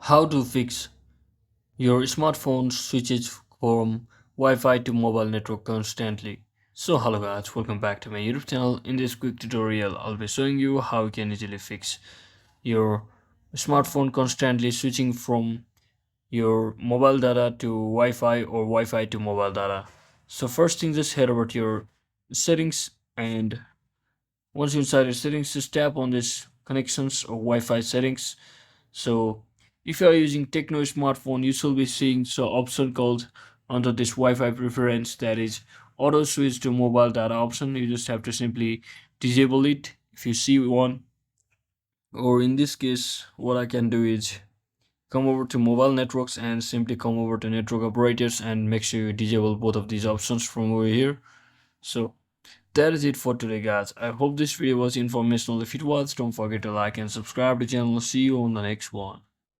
How to fix your smartphone switches from Wi-Fi to mobile network constantly. So hello guys, welcome back to my YouTube channel. In this quick tutorial, I'll be showing you how you can easily fix your smartphone constantly switching from your mobile data to Wi-Fi or Wi-Fi to mobile data. So first thing, just head over to your settings, and once you're inside your settings, just tap on this connections or Wi-Fi settings. So if you are using Techno smartphone, you should be seeing so option called under this Wi-Fi preference, that is auto switch to mobile data option. You just have to simply disable it if you see one, or in this case what I can do is come over to mobile networks and simply come over to network operators and make sure you disable both of these options from over here. So that is it for today guys. I hope this video was informational. If it was, don't forget to like and subscribe to the channel. See you on the next one.